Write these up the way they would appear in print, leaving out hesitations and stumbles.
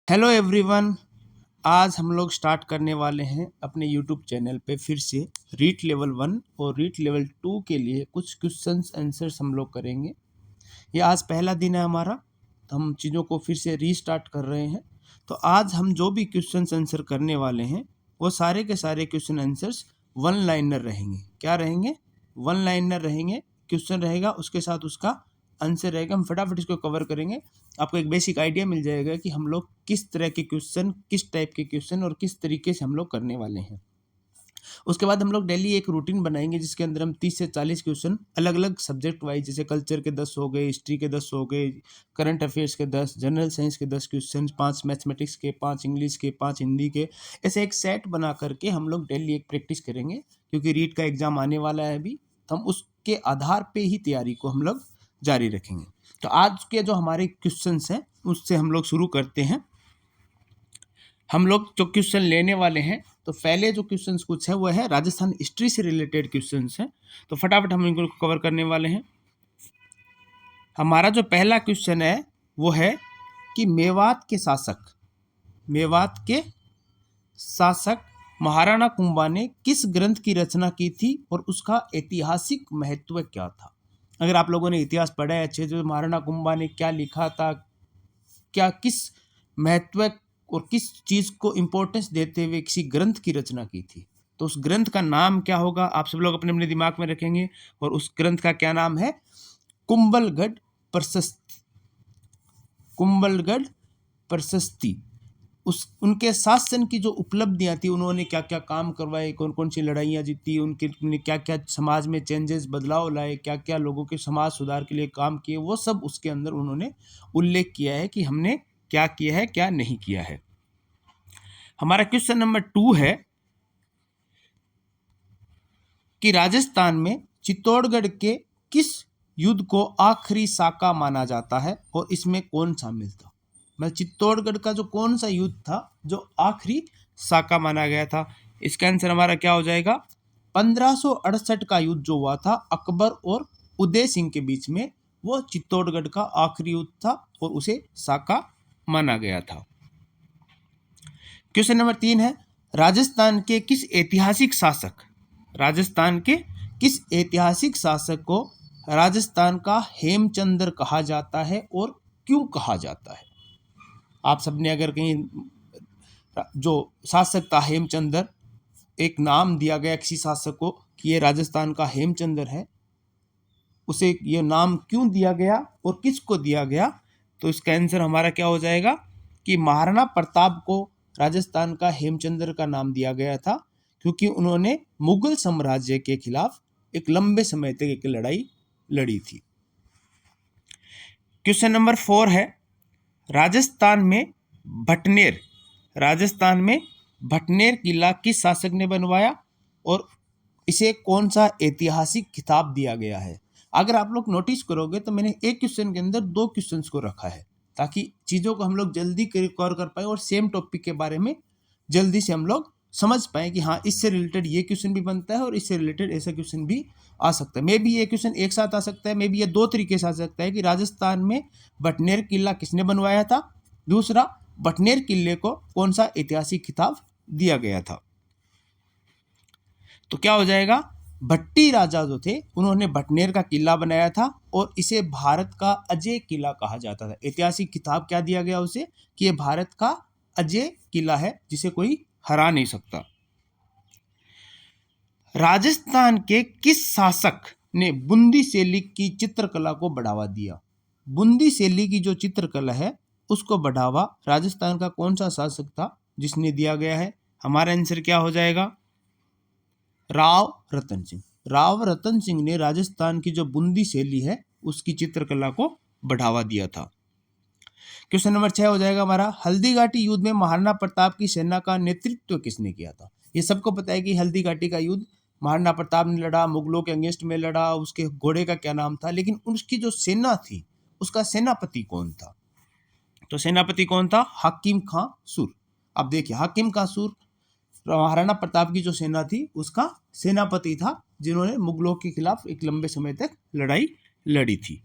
Hello everyone. आज हम लोग स्टार्ट करने वाले हैं अपने यूट्यूब चैनल पे फिर से रीट लेवल 1 और रीट लेवल 2 के लिए कुछ क्वेश्चंस आंसर्स हम लोग करेंगे। ये आज पहला दिन है हमारा, तो हम चीज़ों को फिर से रीस्टार्ट कर रहे हैं। तो आज हम जो भी क्वेश्चंस आंसर करने वाले हैं वो सारे के सारे क्वेश्चन आंसर्स वन लाइनर रहेंगे। क्या रहेंगे? वन लाइनर रहेंगे। क्वेश्चन रहेगा, उसके साथ उसका आंसर रहेगा। हम फटाफट इसको कवर करेंगे। आपको एक बेसिक आइडिया मिल जाएगा कि हम लोग किस तरह के क्वेश्चन, किस टाइप के क्वेश्चन और किस तरीके से हम लोग करने वाले हैं। उसके बाद हम लोग डेली एक रूटीन बनाएंगे जिसके अंदर हम 30 से 40 क्वेश्चन अलग अलग सब्जेक्ट वाइज, जैसे कल्चर के 10 हो गए, हिस्ट्री के 10 हो गए, करंट अफेयर्स के 10, जनरल साइंस के 10 क्वेश्चन, 5 मैथमेटिक्स के, 5 इंग्लिश के, 5 हिंदी के, ऐसे एक सेट बना करके हम लोग डेली एक प्रैक्टिस करेंगे। क्योंकि रीट का एग्जाम आने वाला है अभी, तो हम उसके आधार पे ही तैयारी को हम लोग जारी रखेंगे। तो आज के जो हमारे क्वेश्चंस हैं उससे हम लोग शुरू करते हैं। हम लोग जो क्वेश्चन लेने वाले हैं, तो पहले जो क्वेश्चंस कुछ है वो है राजस्थान हिस्ट्री से रिलेटेड क्वेश्चंस हैं। तो फटाफट हम इनको कवर करने वाले हैं। हमारा जो पहला क्वेश्चन है वो है कि मेवात के शासक महाराणा कुंभा ने किस ग्रंथ की रचना की थी और उसका ऐतिहासिक महत्व क्या था। अगर आप लोगों ने इतिहास पढ़ा है अच्छे, जो महाराणा कुंभा ने क्या लिखा था, क्या किस महत्व और किस चीज को इंपॉर्टेंस देते हुए किसी ग्रंथ की रचना की थी, तो उस ग्रंथ का नाम क्या होगा, आप सब लोग अपने अपने दिमाग में रखेंगे। और उस ग्रंथ का क्या नाम है? कुंभलगढ़ प्रशस्ति। कुंभलगढ़ प्रशस्ति। उनके शासन की जो उपलब्धियां थी, उन्होंने क्या क्या काम करवाए, कौन कौन सी लड़ाइयाँ जीती, उनके क्या क्या समाज में चेंजेस, बदलाव लाए, क्या क्या लोगों के समाज सुधार के लिए काम किए, वो सब उसके अंदर उन्होंने उल्लेख किया है कि हमने क्या किया है, क्या नहीं किया है। हमारा क्वेश्चन नंबर 2 है कि राजस्थान में चित्तौड़गढ़ के किस युद्ध को आखिरी साका माना जाता है और इसमें कौन शामिल था। मतलब चित्तौड़गढ़ का जो कौन सा युद्ध था जो आखिरी साका माना गया था। इसका आंसर हमारा क्या हो जाएगा? 1568 का युद्ध जो हुआ था अकबर और उदय सिंह के बीच में, वो चित्तौड़गढ़ का आखिरी युद्ध था और उसे साका माना गया था। क्वेश्चन नंबर 3 है राजस्थान के किस ऐतिहासिक शासक को राजस्थान का हेमचंद्र कहा जाता है और क्यों कहा जाता है। आप सबने अगर कहीं जो शासक था हेमचंद्र, एक नाम दिया गया किसी शासक को कि ये राजस्थान का हेमचंद्र है, उसे ये नाम क्यों दिया गया और किसको दिया गया, तो इसका आंसर हमारा क्या हो जाएगा कि महाराणा प्रताप को राजस्थान का हेमचंद्र का नाम दिया गया था, क्योंकि उन्होंने मुगल साम्राज्य के खिलाफ एक लंबे समय तक एक लड़ाई लड़ी थी। क्वेश्चन नंबर 4 है राजस्थान में भटनेर किला किस शासक ने बनवाया और इसे कौन सा ऐतिहासिक खिताब दिया गया है। अगर आप लोग नोटिस करोगे तो मैंने एक क्वेश्चन के अंदर 2 क्वेश्चंस को रखा है, ताकि चीज़ों को हम लोग जल्दी कवर कर पाए और सेम टॉपिक के बारे में जल्दी से हम लोग समझ पाए कि हाँ, इससे रिलेटेड ये क्वेश्चन भी बनता है और इससे रिलेटेड ऐसा क्वेश्चन भी आ सकता है। मे बी ये क्वेश्चन एक साथ आ सकता है, मे बी ये 2 तरीके से आ सकता है कि राजस्थान में भटनेर किला किसने बनवाया था, दूसरा भटनेर किले को कौन सा ऐतिहासिक खिताब दिया गया था। तो क्या हो जाएगा? भट्टी राजा जो थे उन्होंने भटनेर का किला बनाया था और इसे भारत का अजय किला कहा जाता था। ऐतिहासिक खिताब क्या दिया गया उसे कि ये भारत का अजय किला है जिसे कोई हरा नहीं सकता। राजस्थान के किस शासक ने बूंदी शैली की चित्रकला को बढ़ावा दिया? बूंदी शैली की जो चित्रकला है उसको बढ़ावा राजस्थान का कौन सा शासक था जिसने दिया गया है? हमारा आंसर क्या हो जाएगा? राव रतन सिंह ने राजस्थान की जो बूंदी शैली है उसकी चित्रकला को बढ़ावा दिया था। क्वेश्चन नंबर 6 हो जाएगा हमारा हल्दी घाटी युद्ध में महाराणा प्रताप की सेना का नेतृत्व किसने किया था। ये सबको पता है कि हल्दी घाटी का युद्ध महाराणा प्रताप ने लड़ा, मुगलों के अगेंस्ट में लड़ा, उसके घोड़े का क्या नाम था, लेकिन उसकी जो सेना थी उसका सेनापति कौन था? तो सेनापति कौन था? हाकिम खां सुर। अब देखिए, हाकिम खां सुर महाराणा प्रताप की जो सेना थी उसका सेनापति था, जिन्होंने मुगलों के खिलाफ एक लंबे समय तक लड़ाई लड़ी थी।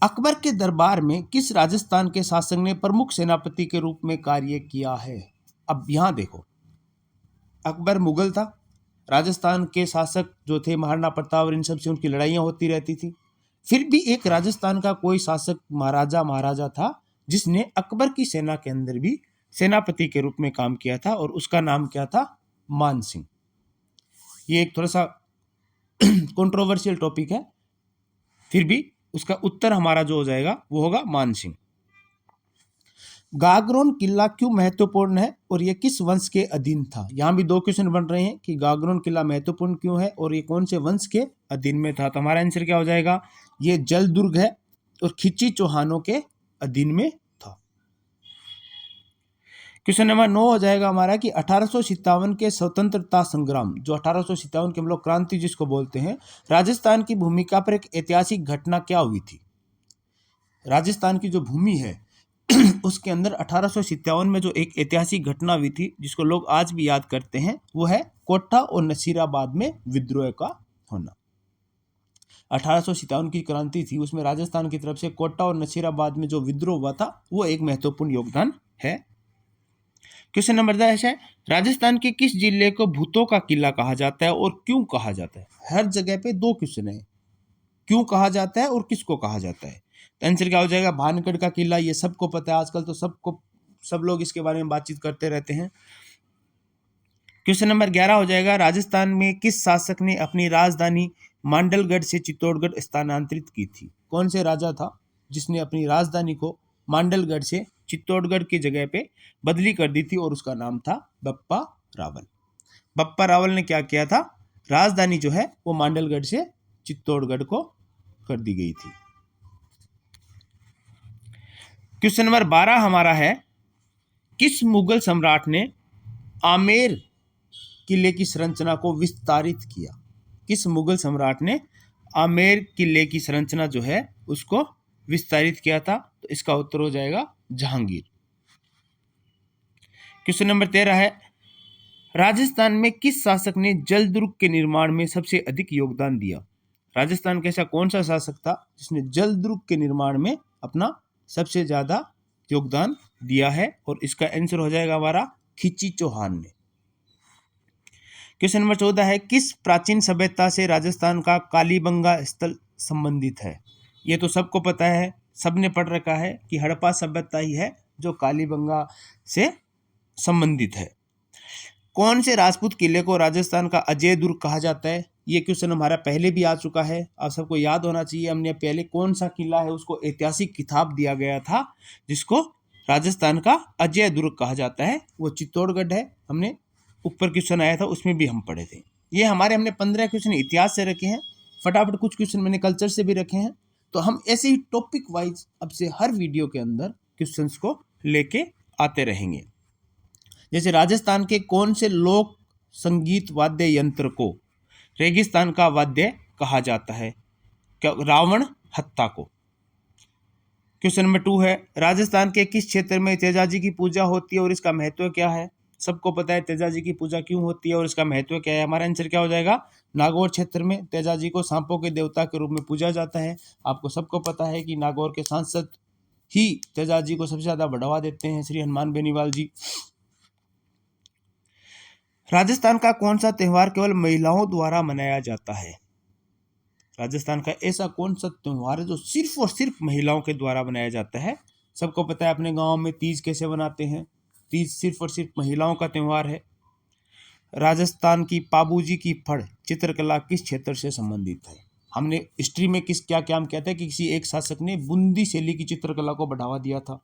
अकबर के दरबार में किस राजस्थान के शासक ने प्रमुख सेनापति के रूप में कार्य किया है? अब यहां देखो, अकबर मुगल था, राजस्थान के शासक जो थे महाराणा प्रताप और इन सब से उनकी लड़ाइयाँ होती रहती थी। फिर भी एक राजस्थान का कोई शासक महाराजा था जिसने अकबर की सेना के अंदर भी सेनापति के रूप में काम किया था, और उसका नाम क्या था? मान सिंह। ये एक थोड़ा सा कंट्रोवर्शियल टॉपिक है, फिर भी उसका उत्तर हमारा जो हो जाएगा वो होगा मान सिंह। गागरोन किला क्यों महत्वपूर्ण है और यह किस वंश के अधीन था? यहां भी दो क्वेश्चन बन रहे हैं कि गागरोन किला महत्वपूर्ण क्यों है और ये कौन से वंश के अधीन में था। तो हमारा आंसर क्या हो जाएगा? ये जल दुर्ग है और खिची चौहानों के अधीन में था। क्वेश्चन नंबर 9 हो जाएगा हमारा कि 1857 के स्वतंत्रता संग्राम, जो 1857 के हम लोग क्रांति जिसको बोलते हैं, राजस्थान की भूमिका पर एक ऐतिहासिक घटना क्या हुई थी? राजस्थान की जो भूमि है उसके अंदर 1857 में जो एक ऐतिहासिक घटना हुई थी जिसको लोग आज भी याद करते हैं, वो है कोटा और नसीराबाद में विद्रोह का होना। 1857 की क्रांति थी, उसमें राजस्थान की तरफ से कोटा और नसीराबाद में जो विद्रोह हुआ था वो एक महत्वपूर्ण योगदान है। क्वेश्चन नंबर 10 है, राजस्थान के किस जिले को भूतों का किला कहा जाता है और क्यों कहा जाता है? हर जगह पे दो क्वेश्चन है, क्यों कहा जाता है और किसको कहा जाता है। तो आंसर क्या हो जाएगा? भानगढ़ का किला। ये सबको पता है, आजकल तो सब लोग इसके बारे में बातचीत करते रहते हैं। क्वेश्चन नंबर 11 हो जाएगा, राजस्थान में किस शासक ने अपनी राजधानी मांडलगढ़ से चित्तौड़गढ़ स्थानांतरित की थी? कौन से राजा था जिसने अपनी राजधानी को मांडलगढ़ से चित्तौड़गढ़ की जगह पे बदली कर दी थी और उसका नाम था बप्पा रावल। बप्पा रावल ने क्या किया था? राजधानी जो है वो मांडलगढ़ से चित्तौड़गढ़ को कर दी गई थी। क्वेश्चन नंबर 12 हमारा है, किस मुगल सम्राट ने आमेर किले की संरचना को विस्तारित किया? किस मुगल सम्राट ने आमेर किले की संरचना जो है उसको विस्तारित किया था? तो इसका उत्तर हो जाएगा जहांगीर। क्वेश्चन नंबर 13 है, राजस्थान में किस शासक ने जल दुर्ग के निर्माण में सबसे अधिक योगदान दिया? राजस्थान का ऐसा कौन सा शासक था जिसने जल दुर्ग के निर्माण में अपना सबसे ज्यादा योगदान दिया है? और इसका आंसर हो जाएगा हमारा खिची चौहान ने। क्वेश्चन नंबर 14 है, किस प्राचीन सभ्यता से राजस्थान का कालीबंगा स्थल संबंधित है? ये तो सबको पता है, सबने पढ़ रखा है कि हड़प्पा सभ्यता ही है जो कालीबंगा से संबंधित है। कौन से राजपूत किले को राजस्थान का अजय दुर्ग कहा जाता है? ये क्वेश्चन हमारा पहले भी आ चुका है, आप सबको याद होना चाहिए। हमने पहले कौन सा किला है उसको ऐतिहासिक खिताब दिया गया था जिसको राजस्थान का अजय दुर्ग कहा जाता है, वो चित्तौड़गढ़ है। हमने ऊपर क्वेश्चन आया था उसमें भी हम पढ़े थे। ये हमने 15 क्वेश्चन इतिहास से रखे हैं, फटाफट कुछ क्वेश्चन मैंने कल्चर से भी रखे हैं। तो हम ऐसे ही टॉपिक वाइज अब से हर वीडियो के अंदर क्वेश्चंस को लेके आते रहेंगे। जैसे राजस्थान के कौन से लोक संगीत वाद्य यंत्र को रेगिस्तान का वाद्य कहा जाता है? क्या? रावण हत्ता को। क्वेश्चन नंबर 2 है, राजस्थान के किस क्षेत्र में तेजाजी की पूजा होती है और इसका महत्व क्या है? सबको पता है तेजाजी की पूजा क्यों होती है और इसका महत्व क्या है। हमारा आंसर क्या हो जाएगा? नागौर क्षेत्र में तेजाजी को सांपों के देवता के रूप में पूजा जाता है। आपको सबको पता है कि नागौर के सांसद ही तेजाजी को सबसे ज्यादा बढ़ावा देते हैं, श्री हनुमान बेनीवाल जी। राजस्थान का कौन सा त्योहार केवल महिलाओं द्वारा मनाया जाता है? राजस्थान का ऐसा कौन सा त्योहार है जो सिर्फ और सिर्फ महिलाओं के द्वारा मनाया जाता है? सबको पता है अपने गांव में तीज कैसे मनाते हैं, तीज सिर्फ और सिर्फ महिलाओं का त्योहार है। राजस्थान की पाबूजी की फड़ चित्रकला किस क्षेत्र से संबंधित है? हमने हिस्ट्री में क्या क्या किया था कि किसी एक शासक ने बूंदी शैली की चित्रकला को बढ़ावा दिया था।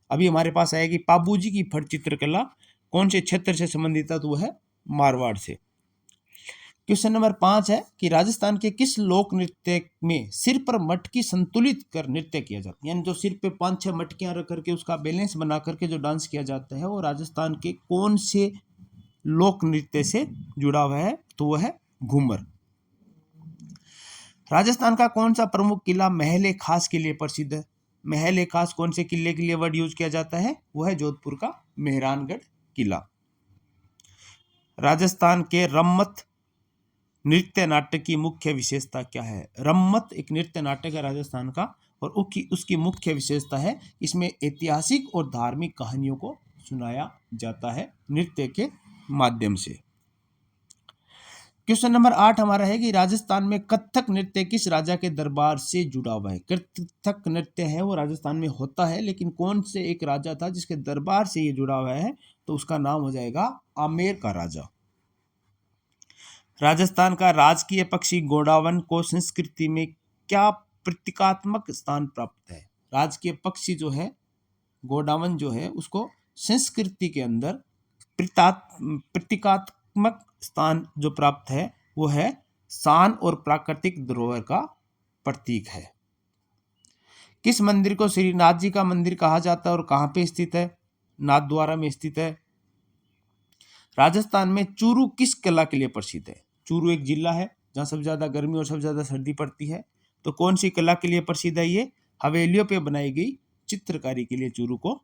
अभी हमारे पास आया कि पाबूजी की फड़ चित्रकला कौन से क्षेत्र से संबंधित है? तो वह है मारवाड़ से। क्वेश्चन नंबर 5 है कि राजस्थान के किस लोक नृत्य में सिर पर मटकी संतुलित कर नृत्य किया जाता है? यानी जो सिर पे 5-6 मटकियां रख करके उसका बैलेंस बना करके जो डांस किया जाता है वो राजस्थान के कौन से लोक नृत्य से जुड़ा हुआ है? तो वह है घूमर। राजस्थान का कौन सा प्रमुख किला महल खास के लिए प्रसिद्ध है? महल खास कौन से किले के लिए वर्ड यूज किया जाता है? वह है जोधपुर का मेहरानगढ़ किला। राजस्थान के रम्मत नृत्य नाटक की मुख्य विशेषता क्या है? रम्मत एक नृत्य नाटक है राजस्थान का और उसकी मुख्य विशेषता है इसमें ऐतिहासिक और धार्मिक कहानियों को सुनाया जाता है नृत्य के माध्यम से। क्वेश्चन नंबर 8 हमारा है कि राजस्थान में कथक नृत्य किस राजा के दरबार से जुड़ा हुआ है। कथक नृत्य है वो राजस्थान में होता है, लेकिन कौन से एक राजा था जिसके दरबार से ये जुड़ा हुआ है, तो उसका नाम हो जाएगा आमेर का राजा। राजस्थान का राजकीय पक्षी गोडावन को संस्कृति में क्या प्रतीकात्मक स्थान प्राप्त है। राजकीय पक्षी जो है गोडावन जो है उसको संस्कृति के अंदर प्रतीकात्मक स्थान जो प्राप्त है वो है शान और प्राकृतिक धरोहर का प्रतीक है। किस मंदिर को श्रीनाथ जी का मंदिर कहा जाता है और कहाँ पे स्थित है। नाथद्वारा में स्थित है। राजस्थान में चूरू किस कला के लिए प्रसिद्ध है। चूरू एक जिला है जहाँ सबसे ज्यादा गर्मी और सबसे ज्यादा सर्दी पड़ती है, तो कौन सी कला के लिए प्रसिद्ध है। ये हवेलियों पे बनाई गई चित्रकारी के लिए चूरू को।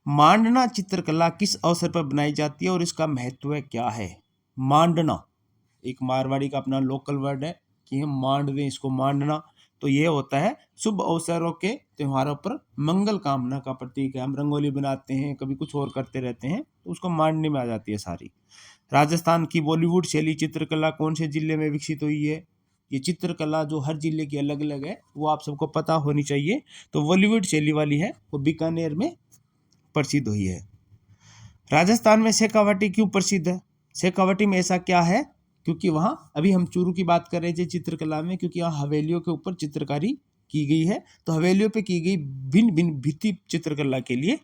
मांडना चित्रकला किस अवसर पर बनाई जाती है और इसका महत्व क्या है। मांडना एक मारवाड़ी का अपना लोकल वर्ड है कि हम मांड दें इसको, मांडना तो ये होता है शुभ अवसरों के त्योहारों पर मंगल कामना का प्रतीक है। हम रंगोली बनाते हैं, कभी कुछ और करते रहते हैं, तो उसको मांडने में आ जाती है सारी। राजस्थान की बॉलीवुड शैली चित्रकला कौन से जिले में विकसित हुई है। ये चित्रकला जो हर जिले की अलग अलग है वो आप सबको पता होनी चाहिए। तो बॉलीवुड शैली वाली है वो बीकानेर में प्रसिद्ध हुई है। राजस्थान में शेखावटी क्यों प्रसिद्ध है। शेखावटी में ऐसा क्या है, क्योंकि वहां अभी हम चूरू की बात कर रहे थे चित्रकला में, क्योंकि यहाँ हवेलियों के ऊपर चित्रकारी की गई है, तो हवेलियों पे की गई भिन्न भिन्न भित्ति चित्रकला के लिए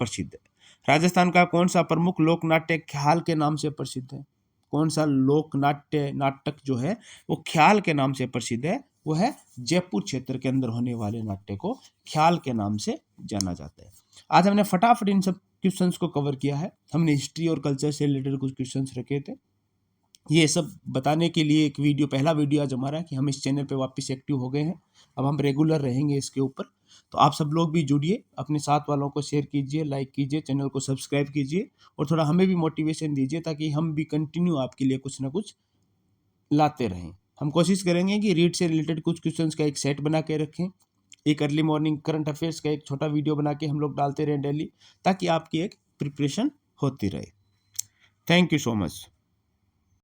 प्रसिद्ध है। राजस्थान का कौन सा प्रमुख लोक नाट्य ख्याल के नाम से प्रसिद्ध है। कौन सा लोक नाट्य नाटक जो है वो ख्याल के नाम से प्रसिद्ध है, वो है जयपुर क्षेत्र के अंदर होने वाले नाट्य को ख्याल के नाम से जाना जाता है। आज हमने फटाफट इन सब क्वेश्चंस को कवर किया है। हमने हिस्ट्री और कल्चर से रिलेटेड कुछ क्वेश्चंस रखे थे। ये सब बताने के लिए एक वीडियो, पहला वीडियो आज हमारा कि हम इस चैनल पे वापस एक्टिव हो गए हैं। अब हम रेगुलर रहेंगे इसके ऊपर, तो आप सब लोग भी जुड़िए, अपने साथ वालों को शेयर कीजिए, लाइक कीजिए, चैनल को सब्सक्राइब कीजिए और थोड़ा हमें भी मोटिवेशन दीजिए ताकि हम भी कंटिन्यू आपके लिए कुछ ना कुछ लाते रहें। हम कोशिश करेंगे कि रीड से रिलेटेड कुछ क्वेश्चंस का एक सेट बना के रखें, एक अर्ली मॉर्निंग करंट अफेयर्स का एक छोटा वीडियो बना के हम लोग डालते रहें डेली, ताकि आपकी एक प्रिपरेशन होती रहे। Thank you so much.